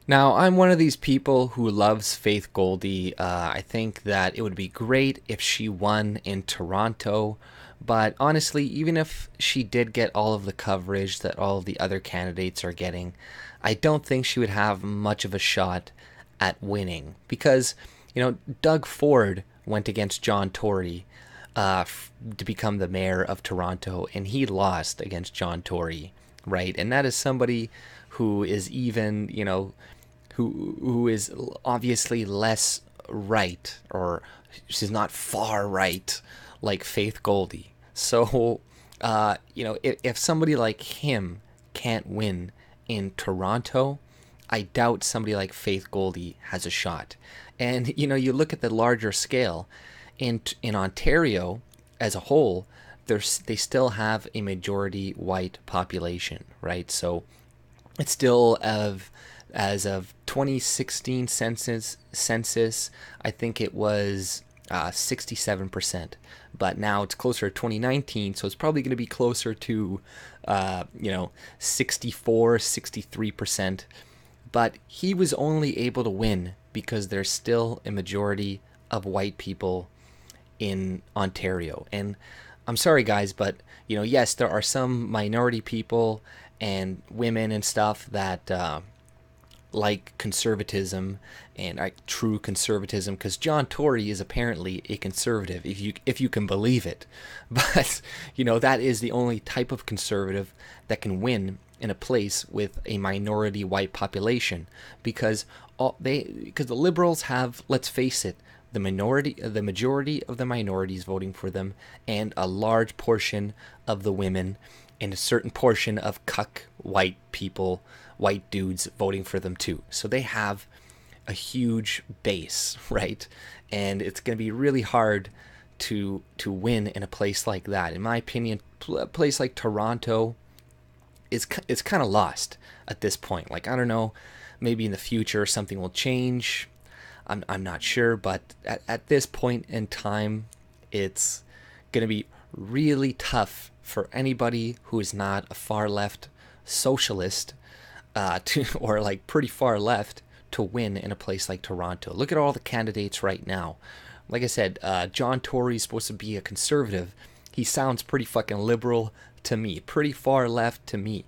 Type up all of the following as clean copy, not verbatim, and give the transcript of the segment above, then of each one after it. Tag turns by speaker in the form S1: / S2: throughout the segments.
S1: Now, I'm one of these people who loves Faith Goldy. I think that it would be great if she won in Toronto, but honestly, even if she did get all of the coverage that all of the other candidates are getting, I don't think she would have much of a shot at winning because, Doug Ford went against John Tory to become the mayor of Toronto, and he lost against John Tory, right? And that is somebody who is even, who is obviously less right, or she's not far right like Faith Goldy. So, if somebody like him can't win in Toronto, I doubt somebody like Faith Goldy has a shot. And you look at the larger scale in Ontario as a whole, they still have a majority white population, right? So it's still as of 2016 census, I think it was 67%, but now it's closer to 2019, so it's probably going to be closer to 64, 63%. But he was only able to win because there's still a majority of white people in Ontario. And I'm sorry, guys, but yes, there are some minority people and women and stuff that like conservatism and like true conservatism, because John Tory is apparently a conservative, if you can believe it. But that is the only type of conservative that can win in a place with a minority white population, because the liberals have, let's face it, the majority of the minorities voting for them, and a large portion of the women, and a certain portion of cuck white people, white dudes voting for them too. So they have a huge base, right? And it's going to be really hard to win in a place like that. In my opinion, a place like Toronto is kind of lost at this point. Like, I don't know, maybe in the future something will change. I'm not sure, but at this point in time, it's going to be really tough for anybody who is not a far left socialist or like pretty far left to win in a place like Toronto. Look at all the candidates right now. Like I said, John Tory is supposed to be a conservative. He sounds pretty fucking liberal to me, pretty far left to me.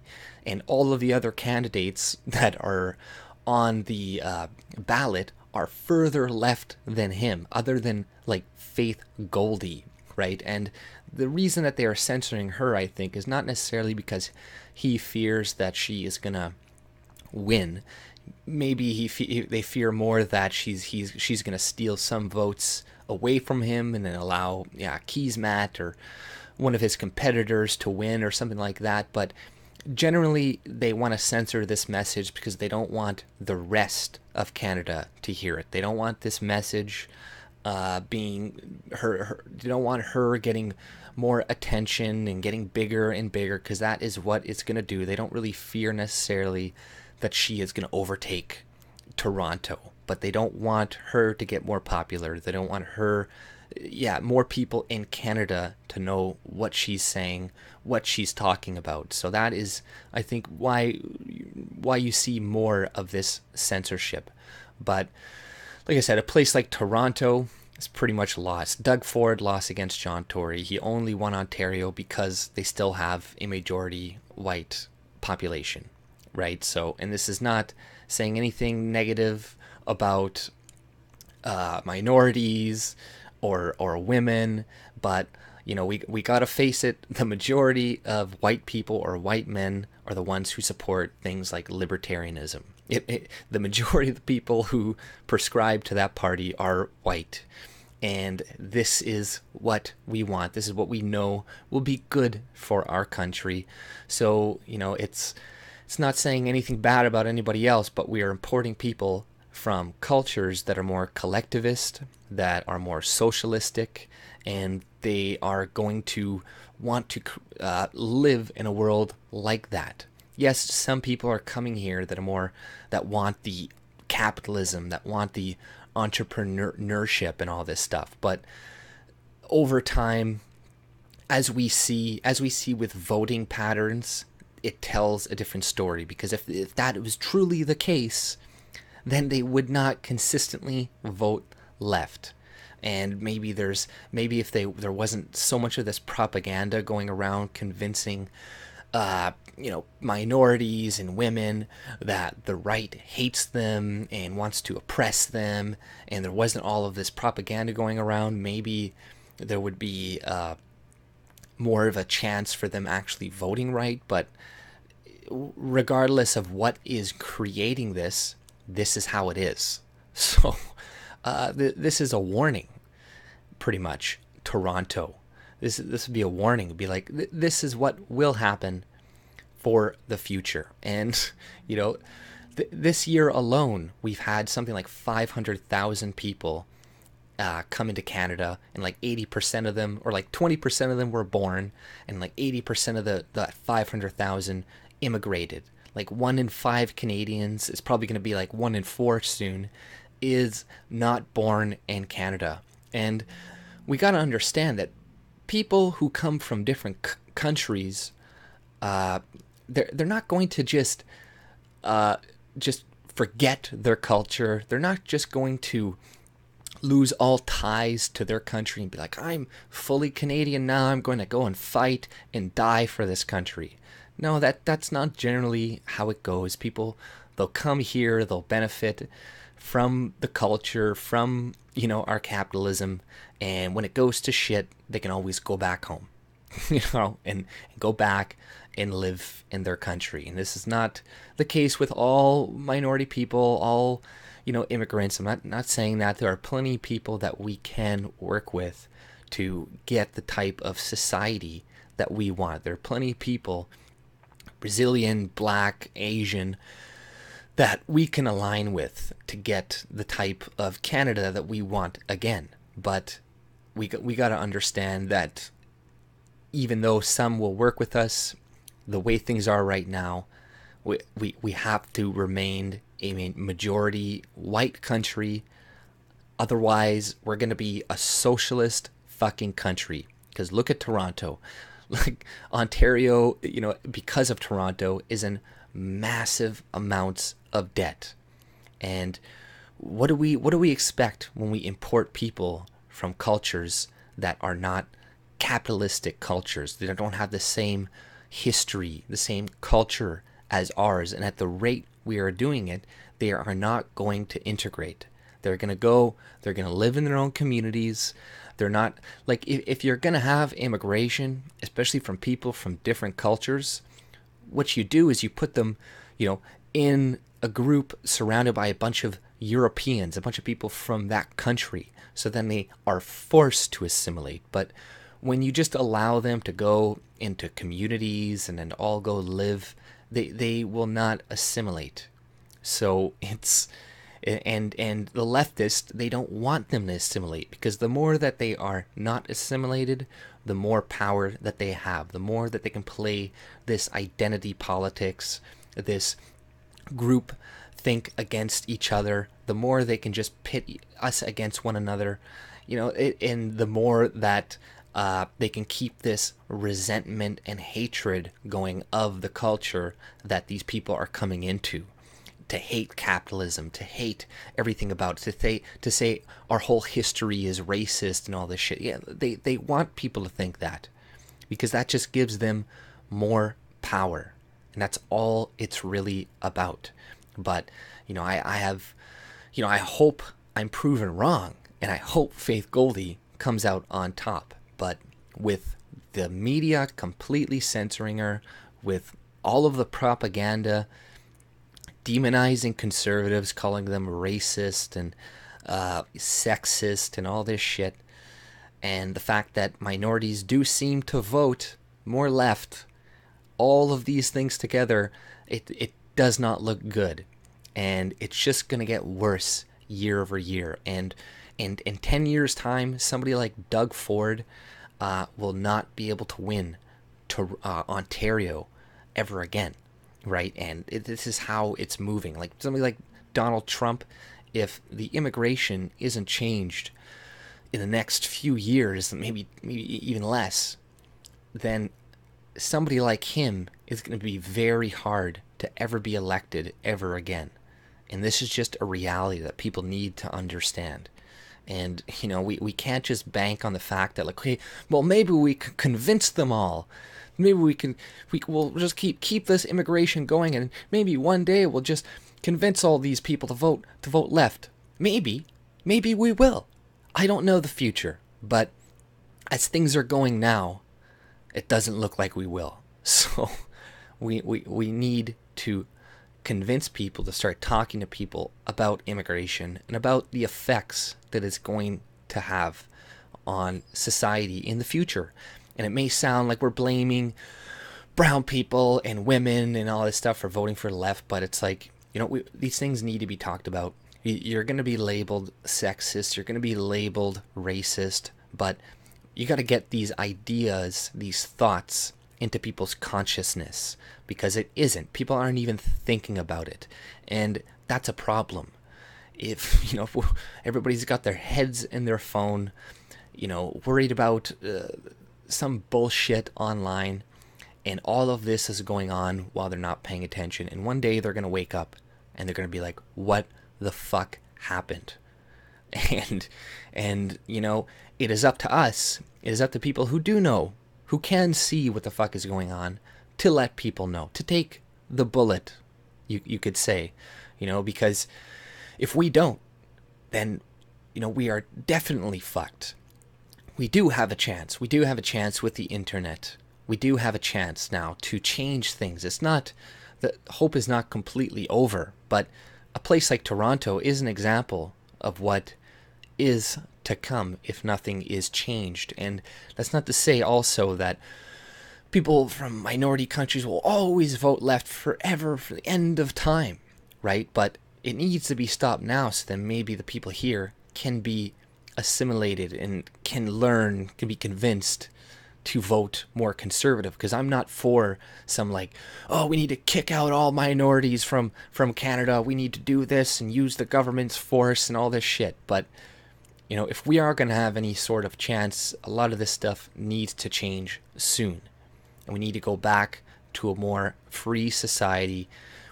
S1: And all of the other candidates that are on the ballot are further left than him, other than like Faith Goldy, right? And the reason that they are censoring her, I think, is not necessarily because he fears that she is gonna win. Maybe they fear more that she's gonna steal some votes away from him and then allow Keysmat or one of his competitors to win or something like that. But generally, they want to censor this message because they don't want the rest of Canada to hear it. They don't want this message being they don't want her getting more attention and getting bigger and bigger, because that is what it's going to do. They don't really fear necessarily that she is going to overtake Toronto, but they don't want her to get more popular. They don't want her, more people in Canada to know what she's saying, what she's talking about. So that is, I think, why you see more of this censorship. But like I said, a place like Toronto is pretty much lost. Doug Ford lost against John Tory. He only won Ontario because they still have a majority white population, right? So, and this is not saying anything negative about minorities or women, but we gotta face it. The majority of white people or white men are the ones who support things like libertarianism. The majority of the people who prescribe to that party are white, and this is what we want. This is what we know will be good for our country. So it's not saying anything bad about anybody else, but we are importing people from cultures that are more collectivist, that are more socialistic, and they are going to want to live in a world like that. Yes, some people are coming here that want the capitalism, that want the entrepreneurship and all this stuff. But over time, as we see with voting patterns, it tells a different story. Because if that was truly the case, then they would not consistently vote left. And maybe if there wasn't so much of this propaganda going around convincing minorities and women that the right hates them and wants to oppress them, and there wasn't all of this propaganda going around, maybe there would be more of a chance for them actually voting right. But regardless of what is creating this is how it is. So this is a warning, pretty much. Toronto, this would be a warning. It'd be like, this is what will happen for the future. And this year alone, we've had something like 500,000 people come into Canada, and like 80% of them, or like 20% of them, were born, and like 80% of the 500,000 immigrated. Like 1 in 5 Canadians, it's probably going to be like 1 in 4 soon, is not born in Canada. And we got to understand that people who come from different countries, they're not going to just forget their culture. They're not just going to lose all ties to their country and be like, I'm fully Canadian now, I'm going to go and fight and die for this country. No, that's not generally how it goes. People, they'll come here, they'll benefit from the culture, from our capitalism, and when it goes to shit, they can always go back home, and go back and live in their country. And this is not the case with all minority people, all immigrants. I'm not saying that. There are plenty of people that we can work with to get the type of society that we want. There are plenty of people, Brazilian, Black, Asian, that we can align with to get the type of Canada that we want again. But we got to understand that even though some will work with us, the way things are right now, we have to remain a majority white country. Otherwise, we're going to be a socialist fucking country. Because look at Toronto. Like, Ontario, because of Toronto, is in massive amounts of debt. And what do we expect when we import people from cultures that are not capitalistic cultures? They don't have the same history, the same culture as ours. And at the rate we are doing it, they are not going to integrate. They're going to live in their own communities. They're not, like, if you're going to have immigration, especially from people from different cultures, what you do is you put them, in a group surrounded by a bunch of Europeans, a bunch of people from that country. So then they are forced to assimilate. But when you just allow them to go into communities and then all go live, they will not assimilate. So and the leftists, they don't want them to assimilate, because the more that they are not assimilated, the more power that they have, the more that they can play this identity politics, this group think against each other, the more they can just pit us against one another, and the more that they can keep this resentment and hatred going of the culture that these people are coming into. To hate capitalism, to hate everything about it, to say our whole history is racist and all this shit. Yeah, they want people to think that, because that just gives them more power, and that's all it's really about. But I hope I'm proven wrong, and I hope Faith Goldy comes out on top. But with the media completely censoring her, with all of the propaganda demonizing conservatives, calling them racist and sexist and all this shit, and the fact that minorities do seem to vote more left, all of these things together, it does not look good. And it's just going to get worse year over year. And in 10 years' time, somebody like Doug Ford will not be able to win to Ontario ever again. Right, and this is how it's moving. Like somebody like Donald Trump, if the immigration isn't changed in the next few years, maybe even less, then somebody like him is going to be very hard to ever be elected ever again. And this is just a reality that people need to understand. And, we can't just bank on the fact that, like, okay, well, maybe we can convince them all. Maybe we'll just keep this immigration going, and maybe one day we'll just convince all these people to vote left. Maybe we will. I don't know the future, but as things are going now, it doesn't look like we will. So we need to convince people to start talking to people about immigration and about the effects that it's going to have on society in the future. And it may sound like we're blaming brown people and women and all this stuff for voting for the left, but it's like, these things need to be talked about. You're going to be labeled sexist, you're going to be labeled racist, but you got to get these ideas, these thoughts into people's consciousness, because it isn't. People aren't even thinking about it, and that's a problem. If everybody's got their heads in their phone, worried about some bullshit online, and all of this is going on while they're not paying attention, and one day they're going to wake up and they're going to be like, what the fuck happened? And it is up to us, it is up to people who do know, who can see what the fuck is going on, to let people know, to take the bullet, you could say, because if we don't, then, we are definitely fucked. We do have a chance. We do have a chance with the internet. We do have a chance now to change things. It's not, the hope is not completely over, but a place like Toronto is an example of what is to come if nothing is changed. And that's not to say also that people from minority countries will always vote left forever, for the end of time, right? But it needs to be stopped now, so then maybe the people here can be assimilated and can learn, can be convinced to vote more conservative. Because I'm not for some like, oh, we need to kick out all minorities from Canada, we need to do this and use the government's force and all this shit. But if we are going to have any sort of chance, a lot of this stuff needs to change soon. And we need to go back to a more free society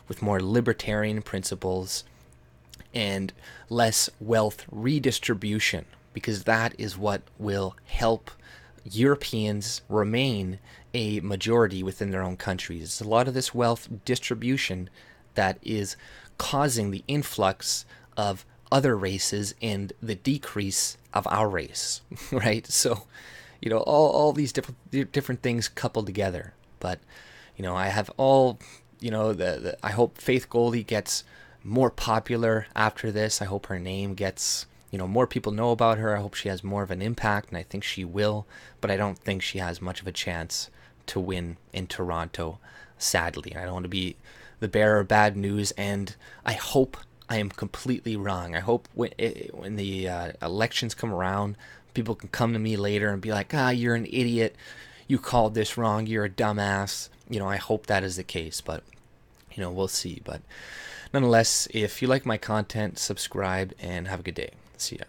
S1: with more libertarian principles and less wealth redistribution, because that is what will help Europeans remain a majority within their own countries. It's a lot of this wealth distribution that is causing the influx of other races and the decrease of our race, right? So, all these different things coupled together. But, I have all, I hope Faith Goldy gets more popular after this. I hope her name gets, more people know about her. I hope she has more of an impact, and I think she will. But I don't think she has much of a chance to win in Toronto, sadly. I don't want to be the bearer of bad news, and I hope I am completely wrong. I hope when the elections come around, people can come to me later and be like, you're an idiot, you called this wrong, you're a dumbass. I hope that is the case, but we'll see. But nonetheless, if you like my content, subscribe and have a good day. See ya.